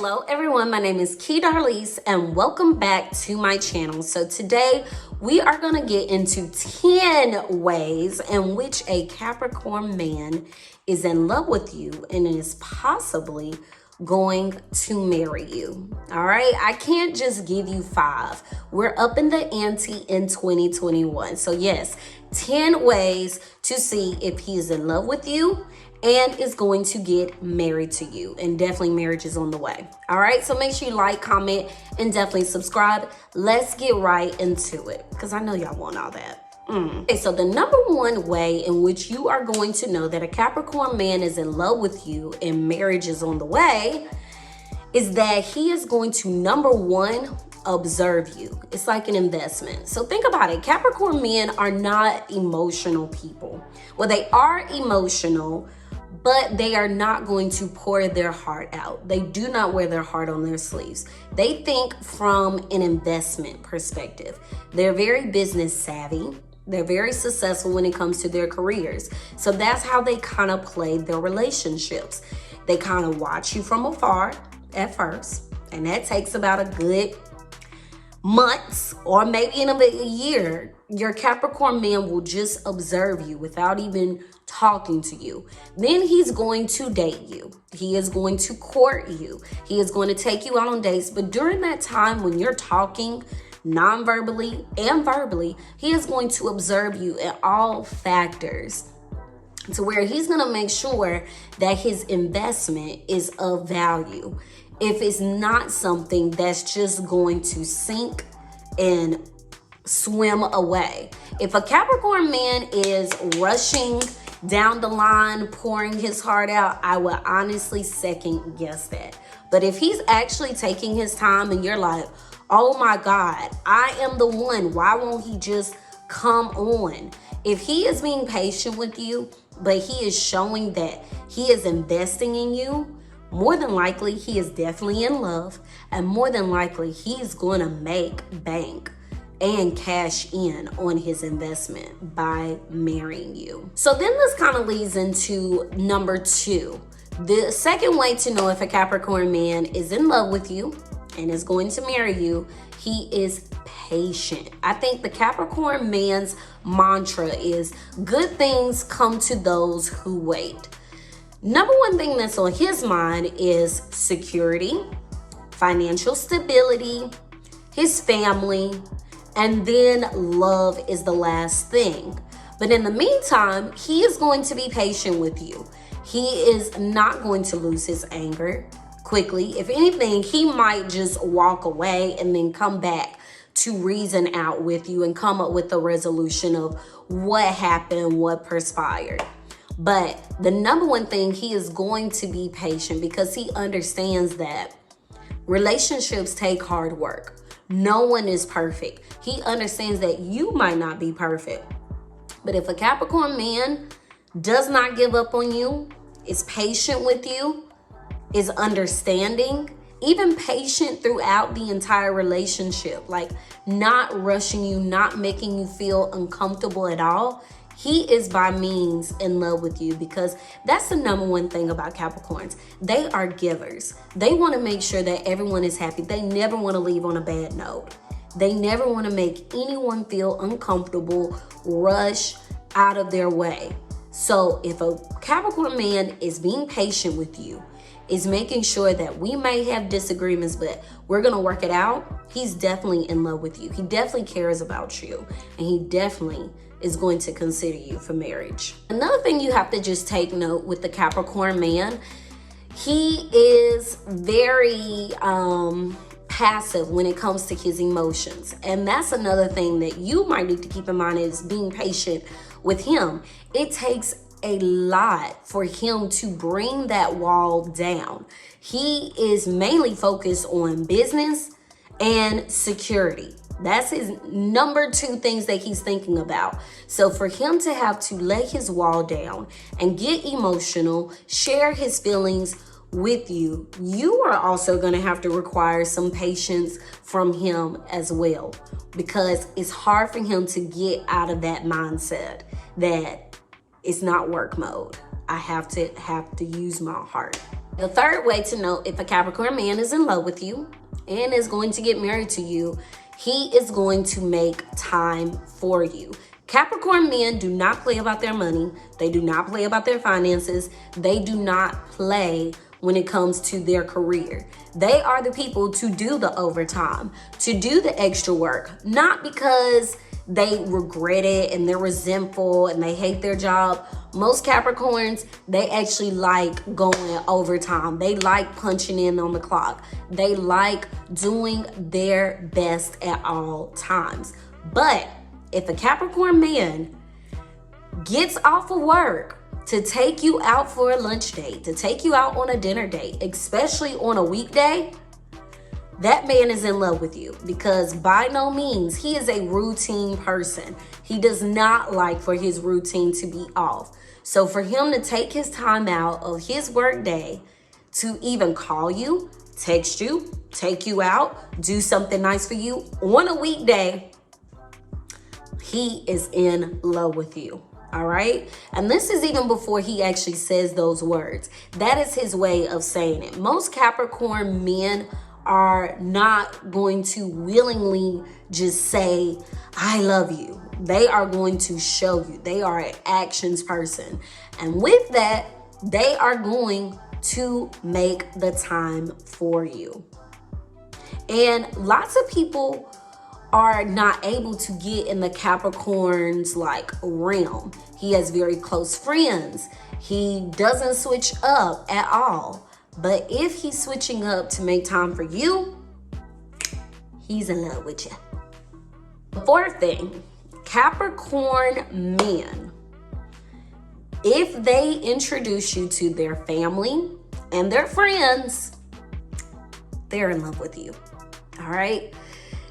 Hello everyone, my name is Darlise and welcome back to my channel. So today we are going to get into 10 ways in which a Capricorn man is in love with you and is possibly going to marry you. All right, I can't just give you 5. We're up in the ante in 2021. So yes, 10 ways to see if he is in love with you and is going to get married to you, and definitely marriage is on the way. All right, so make sure you like, comment, and definitely subscribe. Let's get right into it because I know y'all want all that. Okay, so the number one way in which you are going to know that a Capricorn man is in love with you and marriage is on the way is that he is going to, number one, observe you. It's like an investment. So think about it. Capricorn men are not emotional people. Well, they are emotional, but they are not going to pour their heart out. They do not wear their heart on their sleeves. They think from an investment perspective. They're very business savvy. They're very successful when it comes to their careers. So that's how they kind of play their relationships. They kind of watch you from afar at first, and that takes about a good months or maybe in a year. Your Capricorn man will just observe you without even talking to you. Then he's going to date you. He is going to court you. He is going to take you out on dates. But during that time when you're talking non-verbally and verbally, he is going to observe you in all factors to where he's going to make sure that his investment is of value. If it's not something that's just going to sink and swim away. If a Capricorn man is rushing down the line, pouring his heart out, I would honestly second guess that. But if he's actually taking his time and you're like, oh my God, I am the one, why won't he just come on? If he is being patient with you, but he is showing that he is investing in you, more than likely he is definitely in love, and more than likely he's going to make bank and cash in on his investment by marrying you. So then this kind of leads into number 2. The second way to know if a Capricorn man is in love with you and is going to marry you, he is patient. I think the Capricorn man's mantra is good things come to those who wait. Number one thing that's on his mind is security, financial stability, his family, and then love is the last thing. But in the meantime, he is going to be patient with you. He is not going to lose his anger quickly. If anything, he might just walk away and then come back to reason out with you and come up with a resolution of what happened, what perspired. But the number one thing, he is going to be patient because he understands that relationships take hard work. No one is perfect. He understands that you might not be perfect. But if a Capricorn man does not give up on you, is patient with you, is understanding, even patient throughout the entire relationship, like not rushing you, not making you feel uncomfortable at all, he is by means in love with you, because that's the number one thing about Capricorns. They are givers. They want to make sure that everyone is happy. They never want to leave on a bad note. They never want to make anyone feel uncomfortable, rush out of their way. So if a Capricorn man is being patient with you, is making sure that we may have disagreements, but we're going to work it out, he's definitely in love with you. He definitely cares about you, and he definitely is going to consider you for marriage. Another thing you have to just take note with the Capricorn man, he is very passive when it comes to his emotions. And that's another thing that you might need to keep in mind, is being patient with him. It takes a lot for him to bring that wall down. He is mainly focused on business and security. That's his number 2 things that he's thinking about. So for him to have to lay his wall down and get emotional, share his feelings with you, you are also going to have to require some patience from him as well, because it's hard for him to get out of that mindset that it's not work mode. I have to use my heart. The third way to know if a Capricorn man is in love with you and is going to get married to you, he is going to make time for you. Capricorn men do not play about their money. They do not play about their finances. They do not play when it comes to their career. They are the people to do the overtime, to do the extra work, not because they regret it and they're resentful and they hate their job. Most Capricorns, they actually like going overtime. They like punching in on the clock. They like doing their best at all times. But if a Capricorn man gets off of work to take you out for a lunch date, to take you out on a dinner date, especially on a weekday, that man is in love with you, because by no means, he is a routine person. He does not like for his routine to be off. So for him to take his time out of his work day to even call you, text you, take you out, do something nice for you on a weekday, he is in love with you. All right. And this is even before he actually says those words. That is his way of saying it. Most Capricorn men are not going to willingly just say, I love you. They are going to show you. They are an actions person. And with that, they are going to make the time for you. And lots of people are not able to get in the Capricorn's like realm. He has very close friends. He doesn't switch up at all. But if he's switching up to make time for you, he's in love with you. The fourth thing, Capricorn men, if they introduce you to their family and their friends, they're in love with you. All right.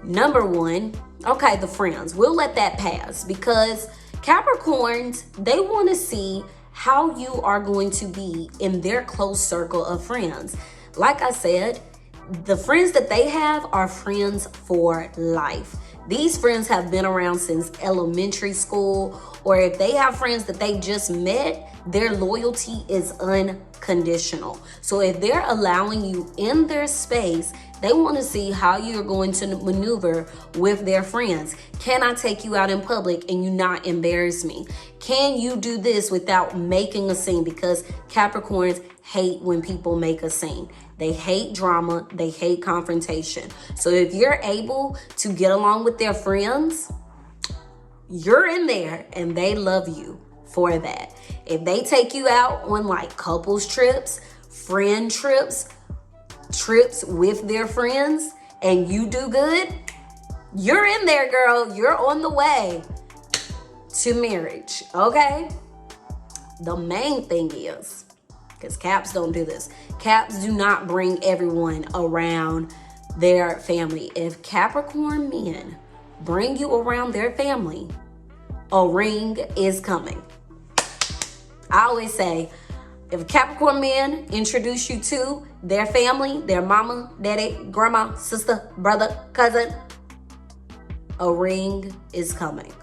Number one, okay, the friends, we'll let that pass, because Capricorns, they want to see how you are going to be in their close circle of friends. Like I said, the friends that they have are friends for life. These friends have been around since elementary school, or if they have friends that they just met, their loyalty is unconditional. So if they're allowing you in their space, they want to see how you're going to maneuver with their friends. Can I take you out in public and you not embarrass me? Can you do this without making a scene? Because Capricorns hate when people make a scene. They hate drama. They hate confrontation. So if you're able to get along with their friends, you're in there and they love you for that. If they take you out on like couples trips, friend trips with their friends, and you do good, you're in there, girl. You're on the way to marriage, okay? The main thing is, because Caps don't do this, Caps do not bring everyone around their family. If Capricorn men bring you around their family, a ring is coming. I always say, if a Capricorn man introduce you to their family, their mama, daddy, grandma, sister, brother, cousin, a ring is coming.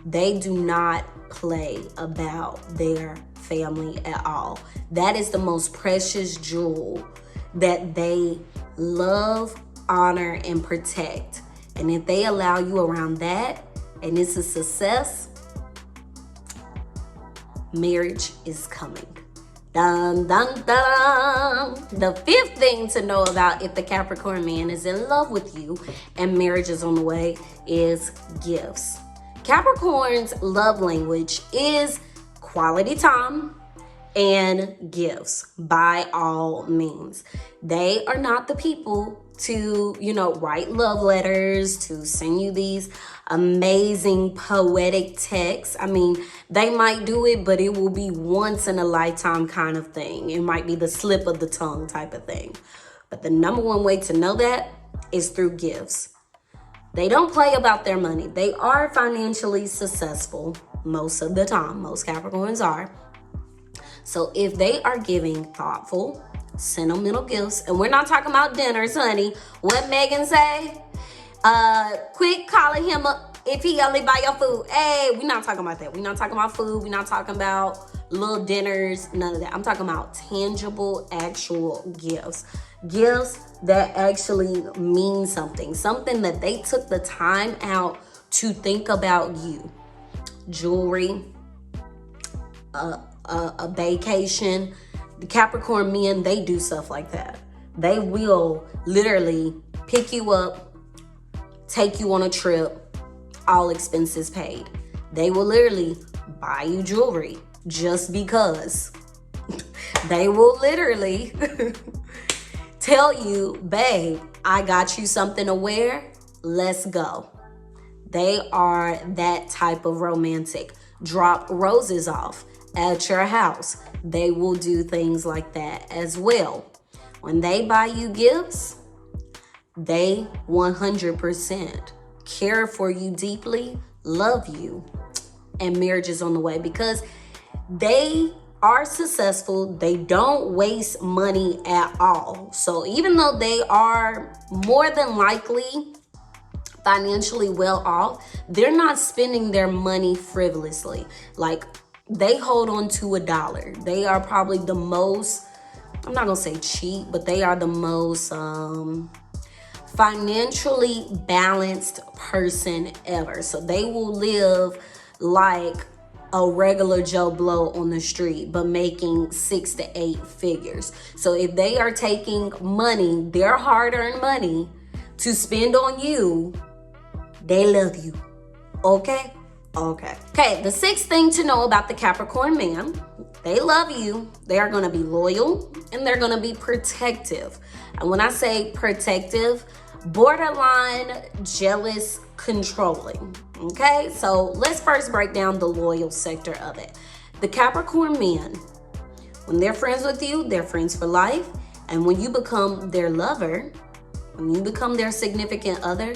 They do not play about their family at all. That is the most precious jewel that they love, honor, and protect. And if they allow you around that, and it's a success, marriage is coming. Dun, dun, dun. The fifth thing to know about if the Capricorn man is in love with you and marriage is on the way is gifts. Capricorn's love language is quality time and gifts, by all means. They are not the people to, write love letters, to send you these amazing poetic texts. I mean, they might do it, but it will be once in a lifetime kind of thing. It might be the slip of the tongue type of thing. But the number one way to know that is through gifts. They don't play about their money. They are financially successful most of the time. Most Capricorns are. So if they are giving thoughtful, sentimental gifts, and we're not talking about dinners, honey. What Megan say? Quick calling him up if he only buy your food. Hey, we're not talking about that. We're not talking about food. We're not talking about little dinners, none of that. I'm talking about tangible, actual gifts. Gifts that actually mean something. Something that they took the time out to think about you. Jewelry, a vacation. The Capricorn men, they do stuff like that. They will literally pick you up, take you on a trip, all expenses paid. They will literally buy you jewelry just because. They will literally tell you, babe, I got you something to wear. Let's go. They are that type of romantic. Drop roses off at your house. They will do things like that as well. When they buy you gifts, they 100% care for you deeply, love you, and marriage is on the way because they are successful. They don't waste money at all. So even though they are more than likely financially well off, they're not spending their money frivolously. Like, they hold on to $1. They are probably the most, I'm not gonna say cheap, but they are the most financially balanced person ever. So they will live like a regular Joe Blow on the street, but making 6 to 8 figures. So if they are taking money, their hard-earned money, to spend on you, they love you. Okay? Okay, the 6th thing to know about the Capricorn man, they love you. They are going to be loyal and they're going to be protective. And when I say protective, borderline jealous, controlling. Okay, so let's first break down the loyal sector of it. The Capricorn man, when they're friends with you, they're friends for life. And when you become their lover, when you become their significant other,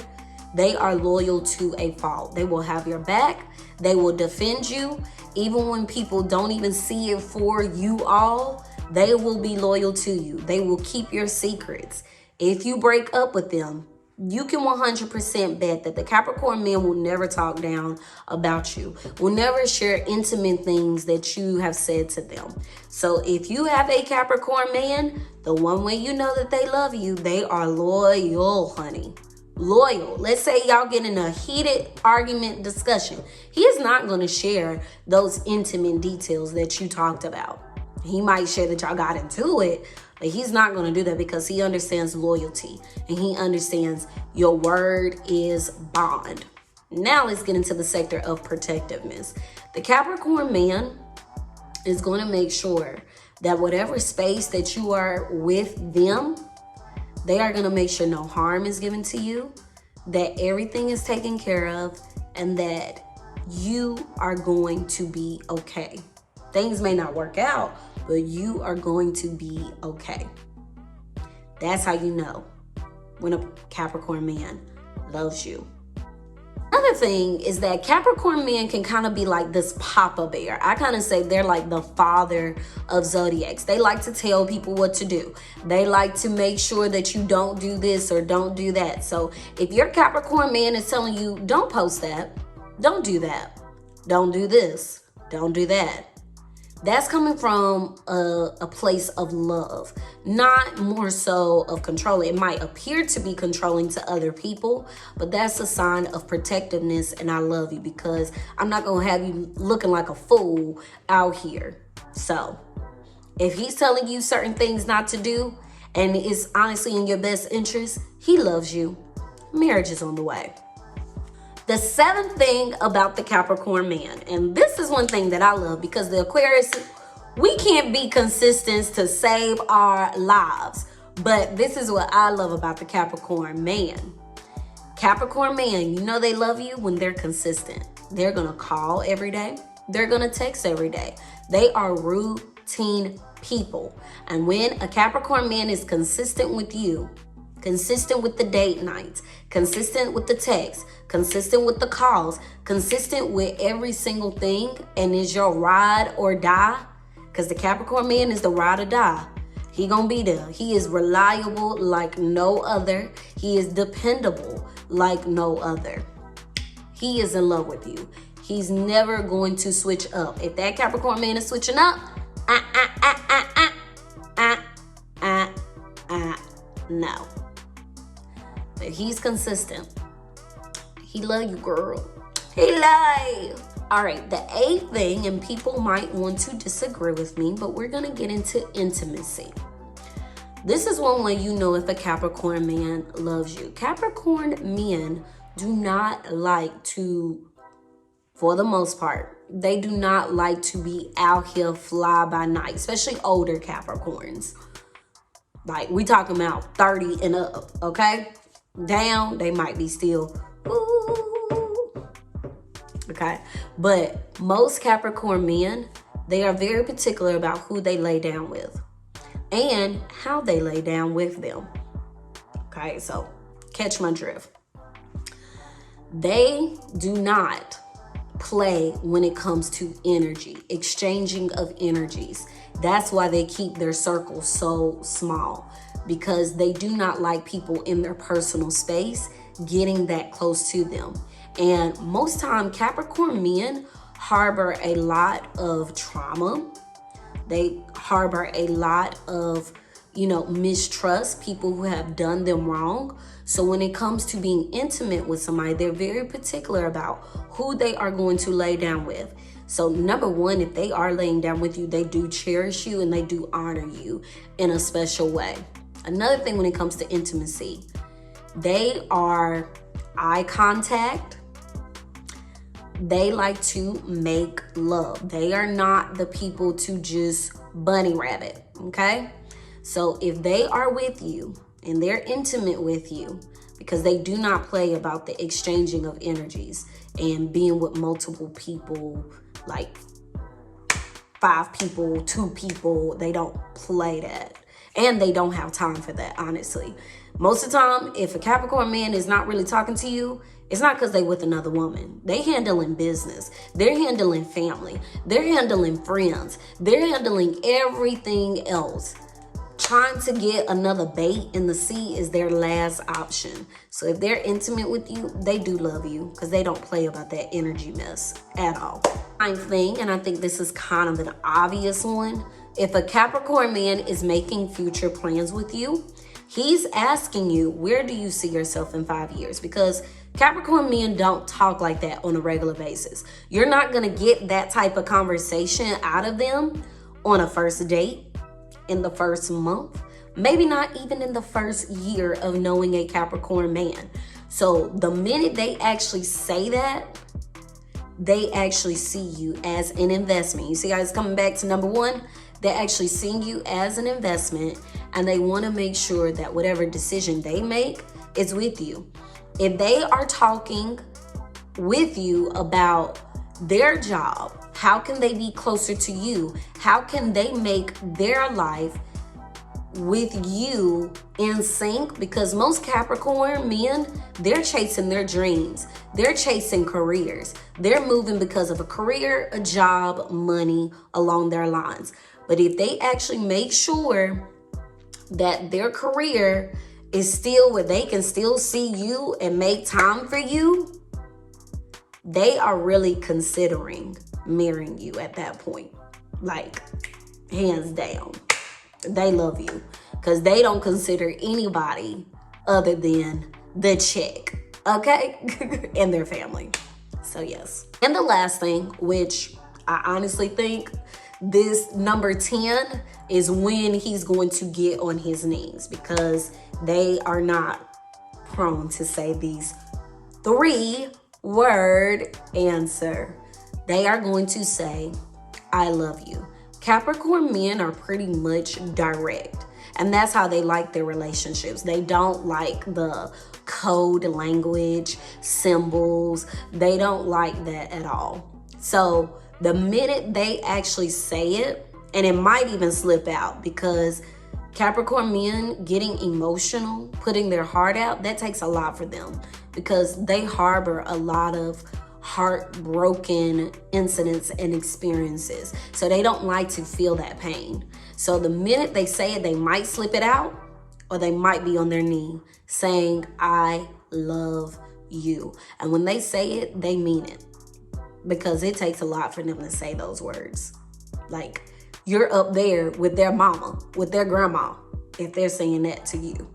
they are loyal to a fault. They will have your back. They will defend you. Even when people don't even see it for you all, they will be loyal to you. They will keep your secrets. If you break up with them, you can 100% bet that the Capricorn man will never talk down about you, will never share intimate things that you have said to them. So if you have a Capricorn man, the one way you know that they love you, they are loyal, honey. Loyal. Let's say y'all get in a heated argument discussion. He is not going to share those intimate details that you talked about. He might share that y'all got into it, but he's not going to do that because he understands loyalty and he understands your word is bond. Now let's get into the sector of protectiveness. The Capricorn man is going to make sure that whatever space that you are with them, they are going to make sure no harm is given to you, that everything is taken care of, and that you are going to be okay. Things may not work out, but you are going to be okay. That's how you know when a Capricorn man loves you. Another thing is that Capricorn men can kind of be like this Papa Bear. I kind of say they're like the father of zodiacs. They like to tell people what to do. They like to make sure that you don't do this or don't do that. So if your Capricorn man is telling you, don't post that, don't do that, don't do this, don't do that, that's coming from a place of love, not more so of control. It might appear to be controlling to other people, but that's a sign of protectiveness, and I love you because I'm not going to have you looking like a fool out here. So if he's telling you certain things not to do, and it's honestly in your best interest, he loves you. Marriage is on the way. The 7th thing about the Capricorn man, and this is one thing that I love because the Aquarius, we can't be consistent to save our lives. But this is what I love about the Capricorn man. Capricorn man, you know they love you when they're consistent. They're going to call every day. They're going to text every day. They are routine people. And when a Capricorn man is consistent with you, consistent with the date nights, consistent with the text, consistent with the calls, consistent with every single thing, and is your ride or die, because the Capricorn man is the ride or die. He gonna be there. He is reliable like no other. He is dependable like no other. He is in love with you. He's never going to switch up. If that Capricorn man is switching up, no. But he's consistent. He love you, girl. He love you. All right, the 8th thing, and people might want to disagree with me, but we're gonna get into intimacy. This is one way you know if a Capricorn man loves you. Capricorn men do not like to, for the most part, they do not like to be out here fly by night, especially older Capricorns. Like, we talking about 30 and up, okay? Down, they might be still, ooh, okay? But most Capricorn men, they are very particular about who they lay down with and how they lay down with them. Okay, so catch my drift. They do not play when it comes to energy, exchanging of energies. That's why they keep their circle so small, because they do not like people in their personal space getting that close to them. And most time, Capricorn men harbor a lot of trauma. They harbor a lot of, mistrust, people who have done them wrong. So when it comes to being intimate with somebody, they're very particular about who they are going to lay down with. So number one, if they are laying down with you, they do cherish you and they do honor you in a special way. Another thing when it comes to intimacy, they are eye contact. They like to make love. They are not the people to just bunny rabbit, okay? So if they are with you and they're intimate with you, because they do not play about the exchanging of energies and being with multiple people, like 5 people, 2 people, they don't play that. And they don't have time for that, honestly. Most of the time, if a Capricorn man is not really talking to you, it's not because they with another woman. They handling business. They're handling family. They're handling friends. They're handling everything else. Trying to get another bait in the sea is their last option. So if they're intimate with you, they do love you because they don't play about that energy mess at all. 9th thing, and I think this is kind of an obvious one, if a Capricorn man is making future plans with you, he's asking you, where do you see yourself in 5 years? Because Capricorn men don't talk like that on a regular basis. You're not gonna get that type of conversation out of them on a first date, in the first month, maybe not even in the first year of knowing a Capricorn man. So the minute they actually say that, they actually see you as an investment. You see guys, coming back to number 1, they actually see you as an investment and they want to make sure that whatever decision they make is with you. If they are talking with you about their job, how can they be closer to you? How can they make their life with you in sync? Because most Capricorn men, they're chasing their dreams. They're chasing careers. They're moving because of a career, a job, money along their lines. But if they actually make sure that their career is still where they can still see you and make time for you, they are really considering marrying you at that point. Like, hands down. They love you because they don't consider anybody other than the chick, okay? And their family. So yes. And the last thing, which I honestly think this number 10 is when he's going to get on his knees, because they are not prone to say these 3-word answer. They are going to say, I love you. Capricorn men are pretty much direct, and that's how they like their relationships. They don't like the code language, symbols. They don't like that at all. So the minute they actually say it, and it might even slip out, because Capricorn men getting emotional, putting their heart out, that takes a lot for them, because they harbor a lot of heartbroken incidents and experiences. So they don't like to feel that pain. So the minute they say it, they might slip it out, or they might be on their knee saying, I love you. And when they say it, they mean it. because it takes a lot for them to say those words. Like, you're up there with their mama, with their grandma, if they're saying that to you.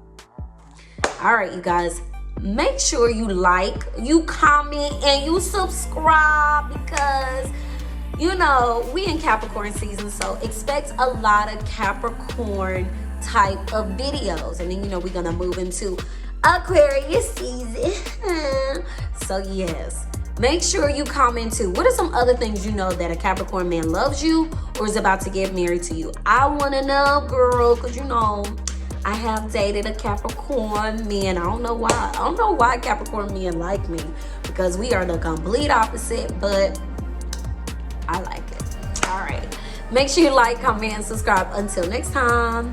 All right, you guys, make sure you like, you comment, and you subscribe, because you know we in Capricorn season, so expect a lot of Capricorn type of videos. And then, you know, we're gonna move into Aquarius season. So yes, make sure you comment too. What are some other things you know that a Capricorn man loves you or is about to get married to you? I want to know, girl, because you know I have dated a Capricorn man. I don't know why. I don't know why Capricorn men like me, because we are the complete opposite, but I like it. All right. Make sure you like, comment, and subscribe. Until next time.